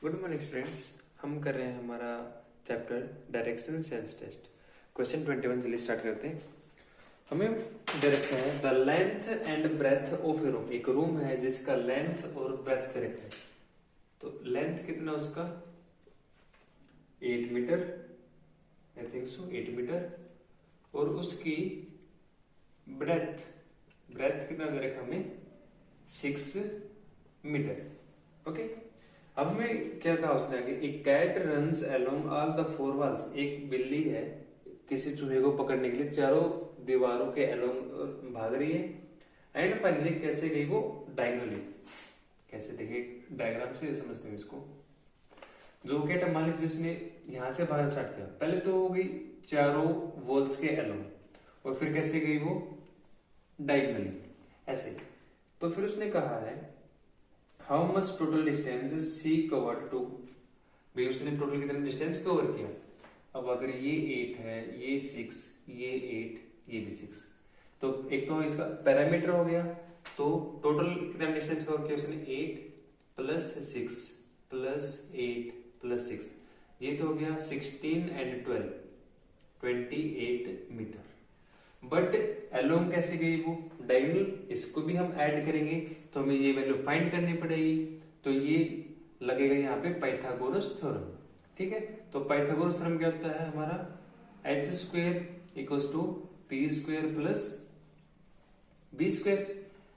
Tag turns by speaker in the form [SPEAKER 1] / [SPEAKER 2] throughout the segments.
[SPEAKER 1] Good morning students. हम कर रहे हैं हमारा chapter direction sense test. Question 21 चलिए स्टार्ट करते हैं। हमें दे रखा है the length and breadth of a room. एक रूम है जिसका लेंथ और ब्रेथ दे रखा है। तो लेंथ कितना उसका 8 metre, I think so 8 metre, और उसकी ब्रेथ कितना दे रखा हमें 6 मीटर। ओके, अब हमें क्या कहा उसने आगे, एक cat runs along all the four walls. एक बिल्ली है किसी चूहे को पकड़ने के लिए चारों दीवारों के अलोंग भाग रही है। एंड फाइनली कैसे गई वो डायगोनली। कैसे देखिए डायग्राम से समझते हैं इसको। जो कैट मान लीजिए उसने यहां से बाहर स्टार्ट किया, पहले तो हो गई चारों वॉल्स के अलोंग, और फिर कैसे गई वो डायगोनली ऐसे। तो फिर उसने कहा है how much total distance she cover to, भाई उसने टोटल कितना डिस्टेंस कवर किया। अब अगर ये 8 है, ये 6, ये 8, ये भी 6, तो एक तो इसका पैरामीटर हो गया। तो टोटल कितना डिस्टेंस कवर किया उसने 8 प्लस 6 प्लस 8 प्लस 6, ये तो हो गया 16 एंड 12 28 मीटर। बट अलोंग कैसे गई वो डायगोनल, इसको भी हम ऐड करेंगे तो हमें ये वैल्यू फाइंड करनी पड़ेगी। तो ये लगेगा यहाँ पे पाइथागोरस थ्योरम। ठीक है, तो पाइथागोरस थ्योरम क्या होता है हमारा, H square equals to P square plus B square.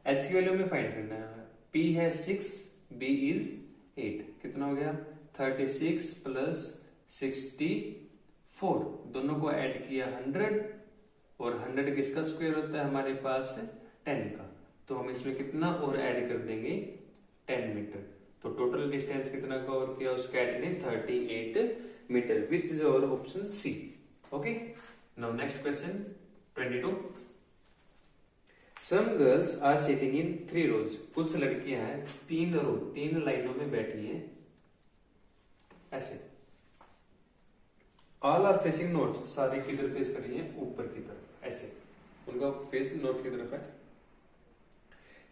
[SPEAKER 1] H की वैल्यू में फाइंड करना है, पी है 6, बी इज 8, कितना हो गया 36 प्लस 64, दोनों को ऐड किया 100, और 100 किसका स्क्वायर होता है हमारे पास 10 का। तो हम इसमें कितना और ऐड कर देंगे 10 मीटर। तो टोटल डिस्टेंस कितना कवर किया उस कैट ने 38 metre, which is our option C. Okay, now next question 22। Some girls are sitting in 3 rows. कुछ लड़कियां हैं 3 लाइनों में बैठी हैं ऐसे। ऑल आर फेसिंग नॉर्थ, सारी किधर फेस कर रही है ऊपर की तरफ ऐसे, उनका फेस नॉर्थ की तरफ है।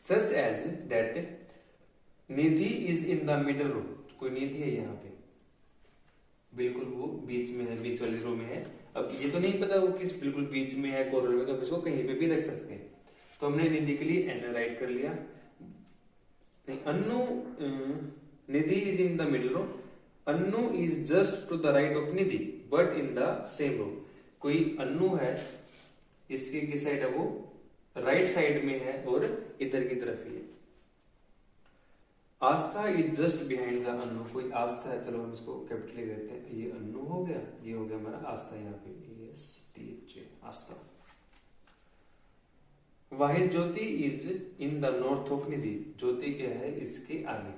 [SPEAKER 1] Such as that Nidhi is in the middle row, कोई निधि है यहाँ पे बिल्कुल वो बीच में है, बीच वाली रो में है। अब ये तो नहीं पता वो किस बिल्कुल बीच में है कॉर्नर में, तो आप इसको कहीं पे भी रख सकते हैं। तो हमने निधि के लिए एन राइट कर लिया। नहीं, Annu Nidhi is in the middle row, Annu is just to the right of Nidhi but in the same row. कोई अन्नू है, इसकी की साइड है वो राइट साइड में है और इधर की तरफ ही है। Aastha is just behind the Annu, कोई आस्था है, चलो हम इसको कैपिटल ले देते हैं। ये अन्नू हो गया, ये हो गया हमारा आस्था, यहाँ पे ESTH Aastha. Wahid Jyoti is in the north of Nidhi, Jyoti क्या है इसके आगे।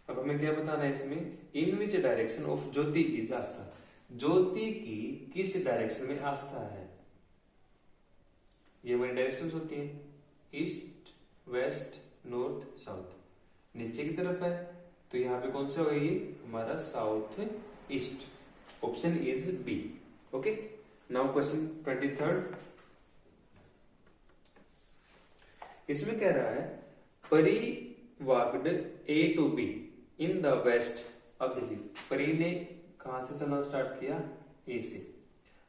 [SPEAKER 1] अब हमें क्या बताना है इसमें, in which direction of Jyoti is Aastha, Jyoti की किस डायरेक्शन में आस्था है। ये हमारी डायरेक्शंस होती हैं ईस्ट वेस्ट नॉर्थ साउथ, नीचे की तरफ है तो यहाँ पे कौन सा होगा ये हमारा south east. Option is B. Okay, now question 23। इसमें कह रहा है Pari walked A to B in the west. अब देखिए परी ने कहां से चलना स्टार्ट किया, ए से,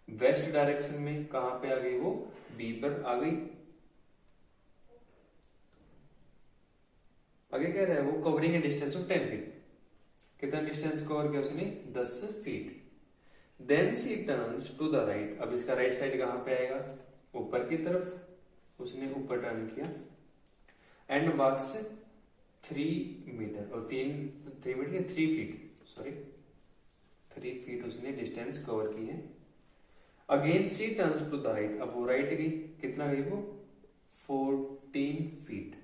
[SPEAKER 1] वेस्ट डायरेक्शन में कहां पे आ गई वो बी पर आ गई। आगे कह रहा है वो covering a distance of 10 feet, कितना डिस्टेंस कवर किया उसने 10 feet. Then she turns to the right, अब इसका राइट साइड कहां पे आएगा ऊपर की तरफ, उसने ऊपर टर्न किया। एंड वॉक्स 3 मीटर, और 3 फीट सॉरी 3 फीट उसने डिस्टेंस कवर की है। Again C turns to the right, अब वो राइट गई, कितना गई वो 14 feet.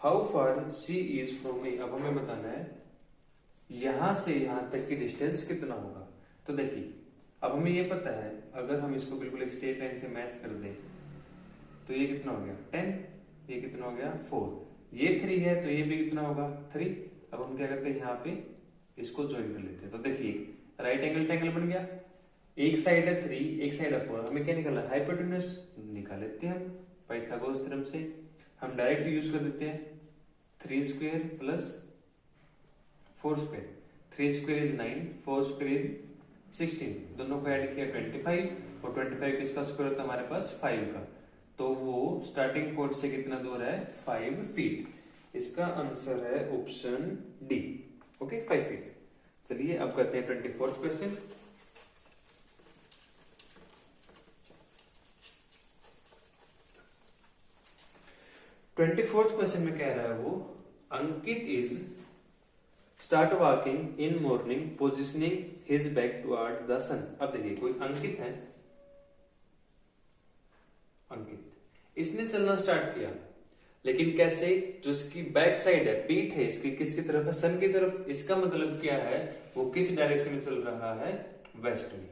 [SPEAKER 1] How far C is from A, अब हमें बताना है यहां से यहां तक की डिस्टेंस कितना होगा। तो देखिए अब हमें ये पता है, अगर हम इसको बिल्कुल एक स्ट्रेट लाइन से मैच कर दें तो ये कितना हो गया 10, ये कितना हो गया 4, ये 3 है तो ये भी कितना होगा 3। अब हम क्या करते हैं यहाँ पे इसको ज्वाइन कर लेते हैं। तो देखिए राइट एंगल ट्रायंगल बन गया, एक साइड है 3 एक साइड है 4, हमें क्या निकालना है हाइपोटेन्यूज, निकाल लेते हैं हम पाइथागोरस थ्योरम से। हम डायरेक्ट यूज कर देते हैं 3 square plus 4 square. 3 square is 9, 4 square is 16, दोनों को ऐड किया 25 और 25 किसका स्क्वायर होता है हमारे पास 5 का, तो वो स्टार्टिंग पॉइंट से कितना दूर है 5 फीट। इसका आंसर है ऑप्शन डी। Okay 5 feet. चलिए अब करते हैं 24th क्वेश्चन। क्वेश्चन में कह रहा है वो Ankit is start walking in morning positioning his back toward the sun. अब देखिए कोई अंकित है, अंकित इसने चलना स्टार्ट किया, लेकिन कैसे, जो इसकी बैक साइड है, पीठ है इसकी किसकी तरफ है, सन की तरफ। इसका मतलब क्या है, वो किस डायरेक्शन में चल रहा है, वेस्ट में।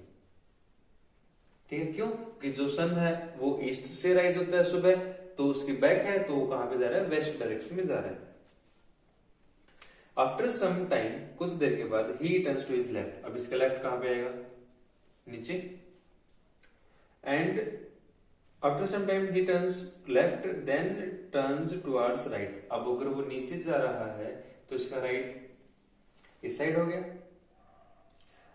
[SPEAKER 1] ठीक है, क्यों कि जो सन है वो ईस्ट से राइज होता है सुबह, तो उसकी बैक है तो वो कहां पे जा रहा है, वेस्ट डायरेक्शन में जा रहा है। आफ्टर सम टाइम, कुछ देर के बाद, he turns to his left. अब इसका लेफ्ट कहां पे आएगा, नीचे। And after some time he turns left then turns towards right. अब अगर वो नीचे जा रहा है तो इसका राइट इस साइड हो गया,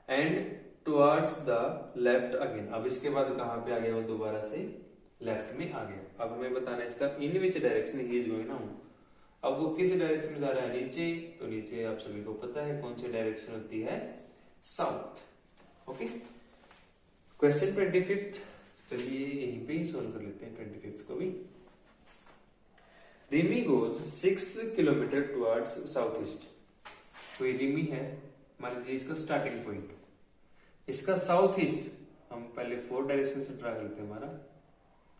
[SPEAKER 1] and towards the left again. अब इसके बाद कहां पे आ गया, वो दोबारा से लेफ्ट में आ गया। अब हमें बताना है इसका in which direction he is going now. अब वो किस डायरेक्शन में जा रहा है, नीचे, तो नीचे आप सभी को पता है कौन सी डायरेक्शन होती है, साउथ। ओके क्वेश्चन 25th, चलिए यहीं पे ही सोल्व कर लेते हैं 25th को भी। Rimi goes 6 kilometre towards south east. कोई रिमी है, मान लीजिए इसका स्टार्टिंग पॉइंट, इसका साउथ ईस्ट, हम पहले 4 डायरेक्शन से ट्राई करते हैं, हमारा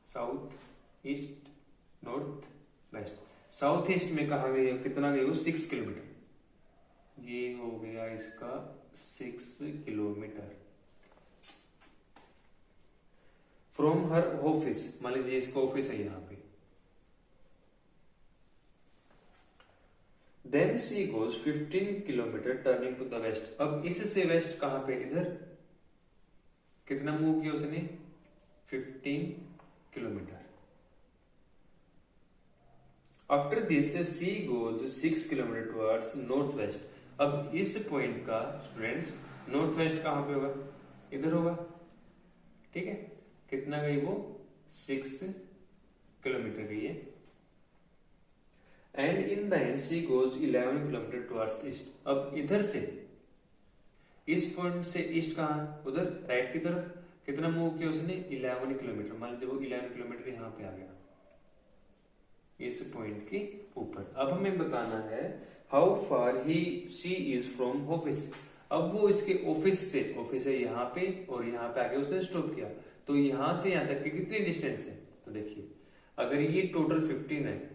[SPEAKER 1] south east north west. South east में कहा गई, कितना गई वो 6 किलोमीटर। ये हो गया इसका 6 किलोमीटर फ्रॉम हर ऑफिस। मान लीजिए इसका ऑफिस है यहाँ पे। Then she goes 15 kilometre turning to the west. अब इससे वेस्ट कहां पे, इधर कितना मूव किया उसने, 15 kilometre. After this she goes 6 kilometre towards north west. अब इस पॉइंट का स्टूडेंट्स नॉर्थ वेस्ट कहां पे होगा, इधर होगा। ठीक है, कितना गई वो 6 किलोमीटर गई है। And in the end she goes 11 kilometre towards east. अब इधर से इस पॉइंट से ईस्ट कहां, उधर राइट की तरफ। कितना मूव किया उसने, 11 किलोमीटर। मान लीजिए वो 11 किलोमीटर यहाँ पे आ गया, इस पॉइंट के ऊपर। अब हमें बताना है how far he she is from office. अब वो इसके ऑफिस से, ऑफिस है यहाँ पे और यहाँ पे आके उसने स्टॉप किया, तो यहां से यहां तक की कितनी डिस्टेंस है। तो देखिए अगर ये टोटल 15 है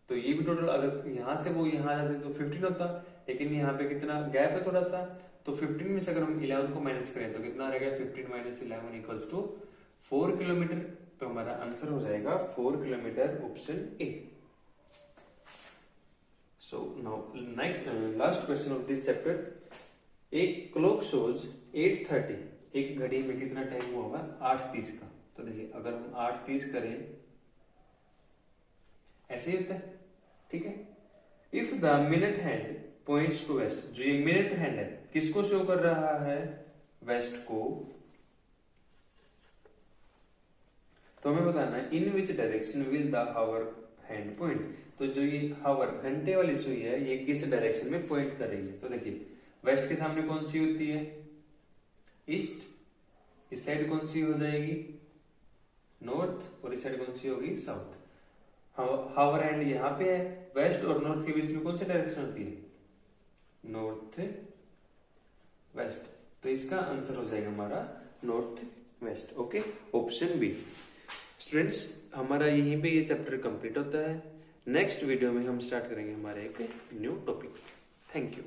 [SPEAKER 1] तो ये भी टोटल, अगर यहां से वो यहां आ जाते तो 15 होता, लेकिन यहाँ पे कितना गैप है थोड़ा सा, तो 15 में से अगर हम 11 को माइनस करें तो कितना रहेगा, 15 माइनस 11 इक्वल्स टू 4 किलोमीटर। तो हमारा आंसर हो जाएगा 4 kilometre, option A. So now next last question of this chapter. एक क्लॉक शोज 8:30। एक घड़ी में कितना टाइम हुआ होगा, 8:30 का। तो देखिए अगर हम 8:30 करें, ऐसे ही होता है। ठीक है, if the minute hand points to west. जो ये मिनट हैंड है किसको शो कर रहा है, वेस्ट को। तो हमें बताना है in which direction will the hour hand point. तो जो ये हावर घंटे वाली सुई है ये किस डायरेक्शन में पॉइंट कर रही है। तो देखिए वेस्ट के सामने कौन सी होती है, ईस्ट। इस साइड कौन सी हो जाएगी, नॉर्थ। और इस साइड कौन सी होगी, साउथ। हावर हैंड यहाँ पे है, वेस्ट और नॉर्थ के बीच में कौन सी डायरेक्शन होती है, नॉर्थ वेस्ट। तो इसका आंसर हो जाएगा हमारा north west. Okay, option B. Students हमारा यहीं पे ये चैप्टर कंप्लीट होता है। नेक्स्ट वीडियो में हम स्टार्ट करेंगे हमारे एक न्यू टॉपिक। Thank you.